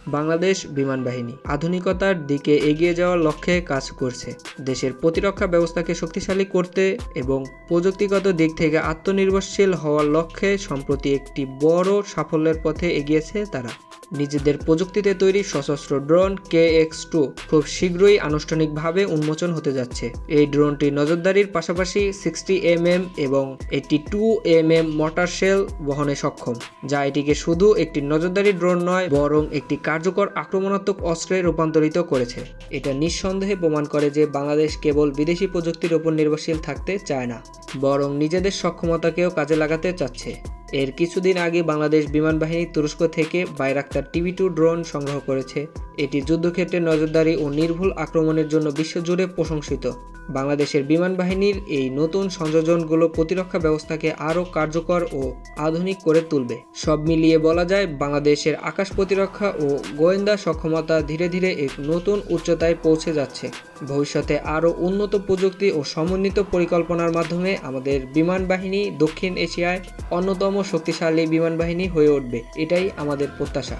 বাংলাদেশ বিমান বাহিনী আধুনিকতার দিকে এগিয়ে যাওয়ার লক্ষ্যে কাজ করছে। দেশের প্রতিরক্ষা ব্যবস্থাকে শক্তিশালী করতে এবং প্রযুক্তিগত দিক থেকে আত্মনির্ভরশীল হওয়ার লক্ষ্যে সম্প্রতি একটি বড় সাফল্যের পথে এগিয়েছে তারা। নিজেদের প্রযুক্তিতে তৈরি সশস্ত্র ড্রোন KX-2 খুব শীঘ্রই আনুষ্ঠানিকভাবে উন্মোচন হতে যাচ্ছে। এই ড্রোনটি নজরদারির পাশাপাশি 60mm এবং 82mm মর্টার শেল বহনে সক্ষম, যা এটিকে শুধু একটি নজরদারি ড্রোন নয় বরং একটি কার্যকর আক্রমণাত্মক অস্ত্রে রূপান্তরিত করেছে। এটা নিঃসন্দেহে প্রমাণ করে যে বাংলাদেশ কেবল বিদেশি প্রযুক্তির উপর নির্ভরশীল থাকতে চায় না, বরং নিজেদের সক্ষমতাকেও কাজে লাগাতে চাচ্ছে। এর কিছুদিন আগে বাংলাদেশ বিমান বাহিনী তুরস্ক থেকে বাইরাক্তার TB2 ড্রোন সংগ্রহ করেছে। এটি যুদ্ধক্ষেত্রে নজরদারি ও নির্ভুল আক্রমণের জন্য বিশ্বজুড়ে প্রশংসিত। বাংলাদেশের বিমান বাহিনীর এই নতুন সংযোজনগুলো প্রতিরক্ষা ব্যবস্থাকে আরও কার্যকর ও আধুনিক করে তুলবে। সব মিলিয়ে বলা যায় বাংলাদেশের আকাশ প্রতিরক্ষা ও গোয়েন্দা সক্ষমতা ধীরে ধীরে এক নতুন উচ্চতায় পৌঁছে যাচ্ছে। ভবিষ্যতে আরও উন্নত প্রযুক্তি ও সমন্বিত পরিকল্পনার মাধ্যমে আমাদের বিমান বাহিনী দক্ষিণ এশিয়ায় অন্যতম শক্তিশালী বিমান বাহিনী হয়ে উঠবে, এটাই আমাদের প্রত্যাশা।